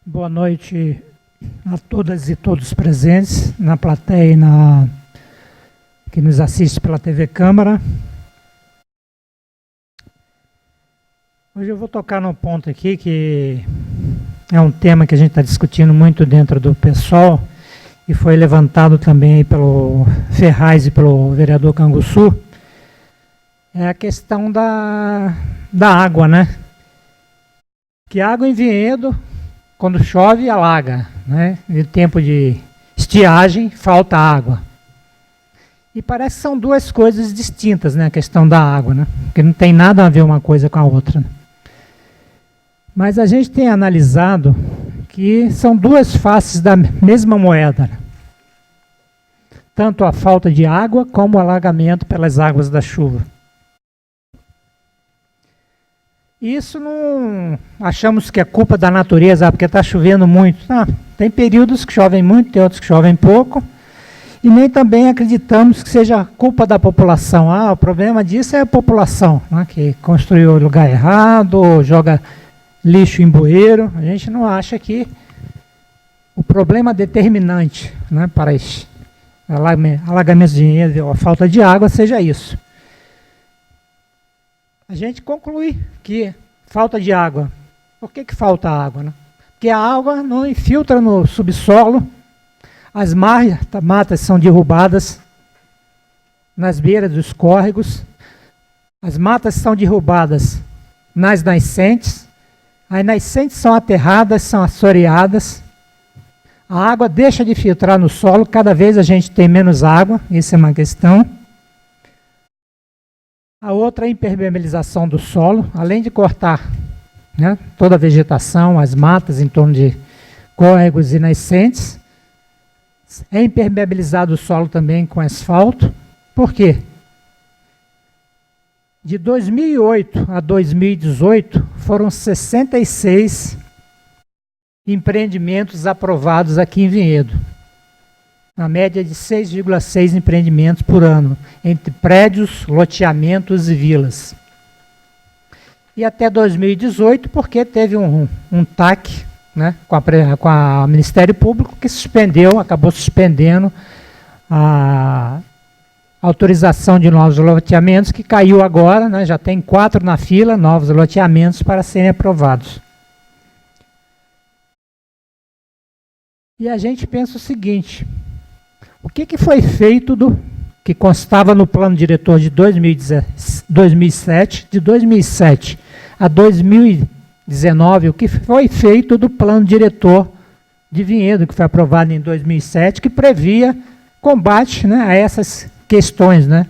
Boa noite a todas e todos presentes na plateia e que nos assiste pela TV Câmara. Hoje eu vou tocar num ponto aqui que é um tema que a gente está discutindo muito dentro do PSOL e foi levantado também pelo Ferraz e pelo vereador Canguçu. É a questão da água, né? Que água em vinhedo, quando chove, alaga, né? E tempo de estiagem, falta água. E parece que são duas coisas distintas, né? A questão da água, né? Porque não tem nada a ver uma coisa com a outra, né? Mas a gente tem analisado que são duas faces da mesma moeda, né? Tanto a falta de água como o alagamento pelas águas da chuva. Isso não achamos que é culpa da natureza, porque está chovendo muito. Não, tem períodos que chovem muito, tem outros que chovem pouco. E nem também acreditamos que seja culpa da população. O problema disso é a população, né, que construiu o lugar errado, ou joga lixo em bueiro. A gente não acha que o problema determinante, né, para esse alagamento de dinheiro, a falta de água, seja isso. A gente conclui que falta de água. Por que falta água, né? Porque a água não infiltra no subsolo, as matas são derrubadas nas beiras dos córregos, as matas são derrubadas nas nascentes, as nascentes são aterradas, são assoreadas, a água deixa de filtrar no solo, cada vez a gente tem menos água, isso é uma questão. A outra é a impermeabilização do solo, além de cortar, né, toda a vegetação, as matas em torno de córregos e nascentes, é impermeabilizado o solo também com asfalto. Por quê? De 2008 a 2018, foram 66 empreendimentos aprovados aqui em Vinhedo. Na média de 6,6 empreendimentos por ano, entre prédios, loteamentos e vilas. E até 2018, porque teve um TAC, né, com o Ministério Público, que acabou suspendendo a autorização de novos loteamentos, que caiu agora, né, já tem 4 na fila, novos loteamentos para serem aprovados. E a gente pensa o seguinte: o que foi feito que constava no plano diretor de 2007, de 2007 a 2019, o que foi feito do plano diretor de Vinhedo, que foi aprovado em 2007, que previa combate, né, a essas questões, né?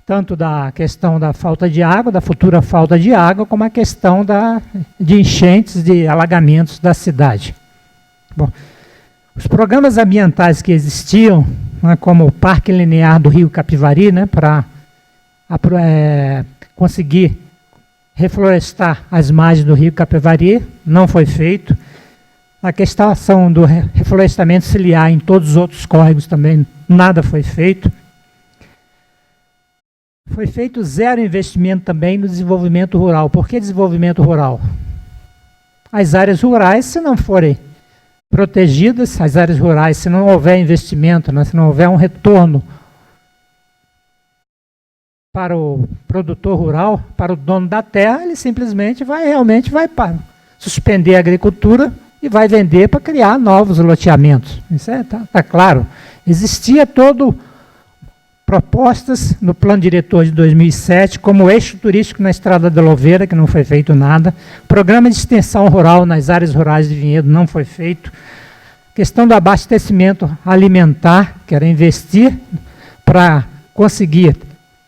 Tanto da questão da falta de água, da futura falta de água, como a questão de enchentes, de alagamentos da cidade. Bom, os programas ambientais que existiam, né, como o Parque Linear do Rio Capivari, né, para conseguir reflorestar as margens do Rio Capivari, não foi feito. A questão do reflorestamento ciliar em todos os outros córregos também, nada foi feito. Foi feito zero investimento também no desenvolvimento rural. Por que desenvolvimento rural? As áreas rurais, se não forem protegidas, as áreas rurais, se não houver investimento, né, se não houver um retorno para o produtor rural, para o dono da terra, ele simplesmente vai suspender a agricultura e vai vender para criar novos loteamentos. Isso tá claro. Existia propostas no plano diretor de 2007, como eixo turístico na Estrada da Louveira, que não foi feito nada. Programa de extensão rural nas áreas rurais de Vinhedo não foi feito. Questão do abastecimento alimentar, que era investir para conseguir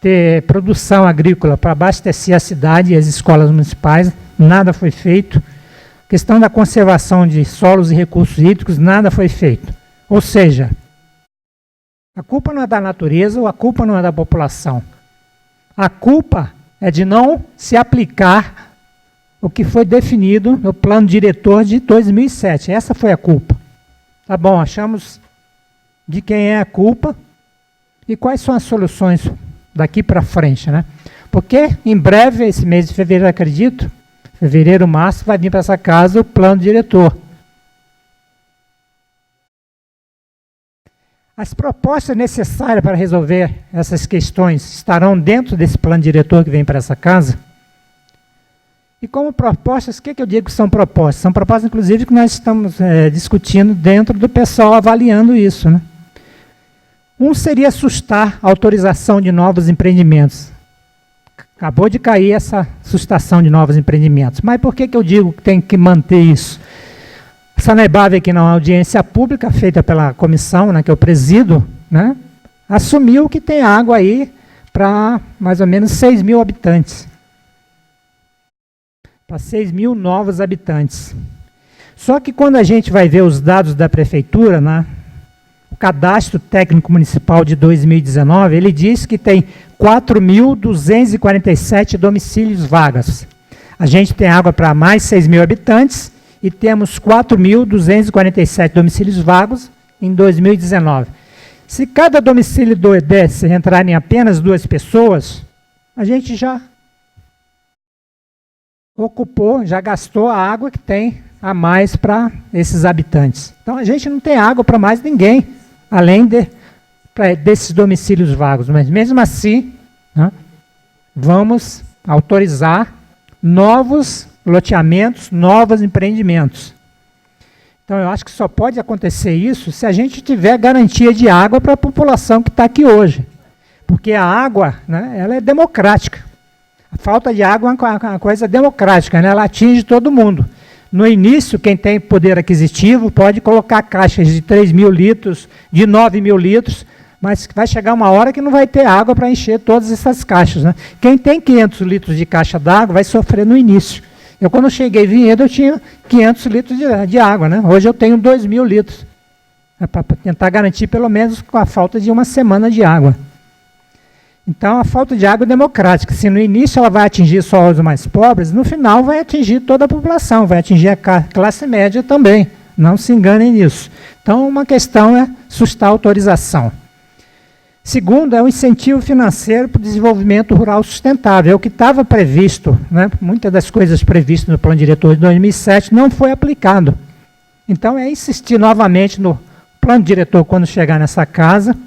ter produção agrícola para abastecer a cidade e as escolas municipais, nada foi feito. Questão da conservação de solos e recursos hídricos, nada foi feito. Ou seja, a culpa não é da natureza ou a culpa não é da população. A culpa é de não se aplicar o que foi definido no plano diretor de 2007. Essa foi a culpa. Tá bom, achamos de quem é a culpa e quais são as soluções daqui para frente, né? Porque em breve, esse mês de fevereiro, acredito, Fevereiro, março, vai vir para essa casa o plano diretor. As propostas necessárias para resolver essas questões estarão dentro desse plano diretor que vem para essa casa? E como propostas, o que eu digo que são propostas? São propostas, inclusive, que nós estamos discutindo dentro do pessoal avaliando isso, né? Um seria sustar a autorização de novos empreendimentos. Acabou de cair essa sustação de novos empreendimentos. Mas por que eu digo que tem que manter isso? A Sanepar, aqui na audiência pública feita pela comissão, né, que eu presido, né, assumiu que tem água aí para mais ou menos 6 mil habitantes. Para 6 mil novos habitantes. Só que quando a gente vai ver os dados da prefeitura, né, o cadastro técnico municipal de 2019, ele diz que tem 4.247 domicílios vagas. A gente tem água para mais 6 mil habitantes e temos 4.247 domicílios vagos em 2019. Se cada domicílio desse entrar em apenas 2 pessoas, a gente já ocupou, já gastou a água que tem a mais para esses habitantes. Então a gente não tem água para mais ninguém, além desses domicílios vagos. Mas mesmo assim, né, vamos autorizar novos loteamentos, novos empreendimentos. Então eu acho que só pode acontecer isso se a gente tiver garantia de água para a população que está aqui hoje. Porque a água, né, ela é democrática. A falta de água é uma coisa democrática, né? Ela atinge todo mundo. No início, quem tem poder aquisitivo pode colocar caixas de 3 mil litros, de 9 mil litros, mas vai chegar uma hora que não vai ter água para encher todas essas caixas, né? Quem tem 500 litros de caixa d'água vai sofrer no início. Eu, quando cheguei em Vinhedo, eu tinha 500 litros de água, né? Hoje eu tenho 2 mil litros, para tentar garantir pelo menos com a falta de uma semana de água. Então, a falta de água é democrática. Se no início ela vai atingir só os mais pobres, no final vai atingir toda a população, vai atingir a classe média também. Não se enganem nisso. Então, uma questão é sustar a autorização. Segundo, é o incentivo financeiro para o desenvolvimento rural sustentável. É o que estava previsto, né? Muitas das coisas previstas no Plano Diretor de 2007 não foi aplicado. Então, é insistir novamente no Plano Diretor quando chegar nessa casa.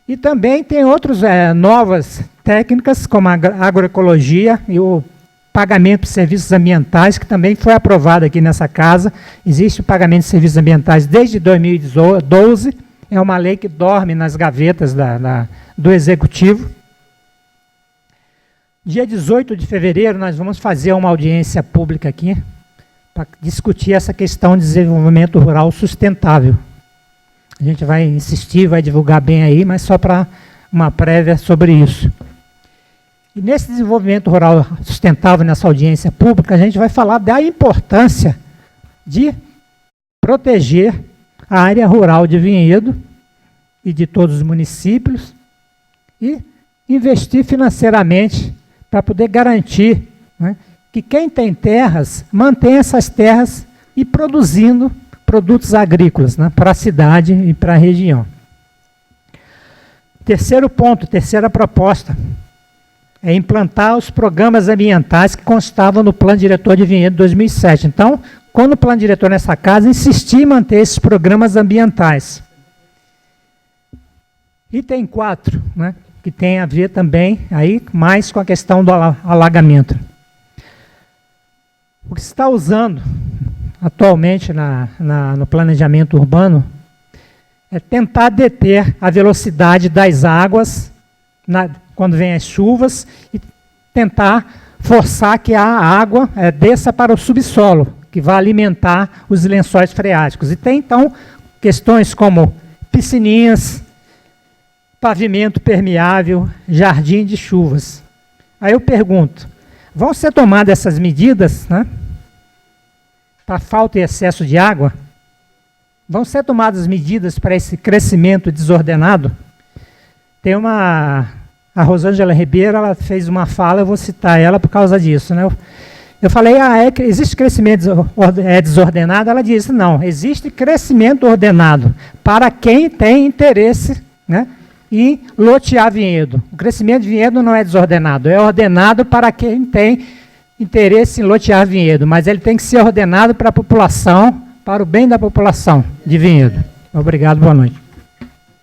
E também tem outras novas técnicas, como a agroecologia e o pagamento de serviços ambientais, que também foi aprovado aqui nessa casa. Existe o pagamento de serviços ambientais desde 2012, é uma lei que dorme nas gavetas do Executivo. Dia 18 de fevereiro, nós vamos fazer uma audiência pública aqui, para discutir essa questão de desenvolvimento rural sustentável. A gente vai insistir, vai divulgar bem aí, mas só para uma prévia sobre isso. E nesse desenvolvimento rural sustentável, nessa audiência pública, a gente vai falar da importância de proteger a área rural de Vinhedo e de todos os municípios e investir financeiramente para poder garantir, né, que quem tem terras mantenha essas terras e produzindo produtos agrícolas, né, para a cidade e para a região. Terceiro ponto, terceira proposta, é implantar os programas ambientais que constavam no Plano Diretor de Vinhedo 2007. Então, quando o Plano Diretor nessa casa, insistir em manter esses programas ambientais. Item 4, né, que tem a ver também aí mais com a questão do alagamento. O que se está usando atualmente no planejamento urbano é tentar deter a velocidade das águas quando vem as chuvas e tentar forçar que a água desça para o subsolo, que vai alimentar os lençóis freáticos. E tem, então, questões como piscininhas, pavimento permeável, jardim de chuvas. Aí eu pergunto, vão ser tomadas essas medidas, né, para falta e excesso de água? Vão ser tomadas medidas para esse crescimento desordenado? Tem a Rosângela Ribeiro, ela fez uma fala, eu vou citar ela por causa disso, né? Eu falei, existe crescimento desordenado? Ela disse, não, existe crescimento ordenado para quem tem interesse, né, em lotear vinhedo. O crescimento de vinhedo não é desordenado, é ordenado para quem tem interesse em lotear vinhedo, mas ele tem que ser ordenado para a população, para o bem da população de Vinhedo. Obrigado, boa noite.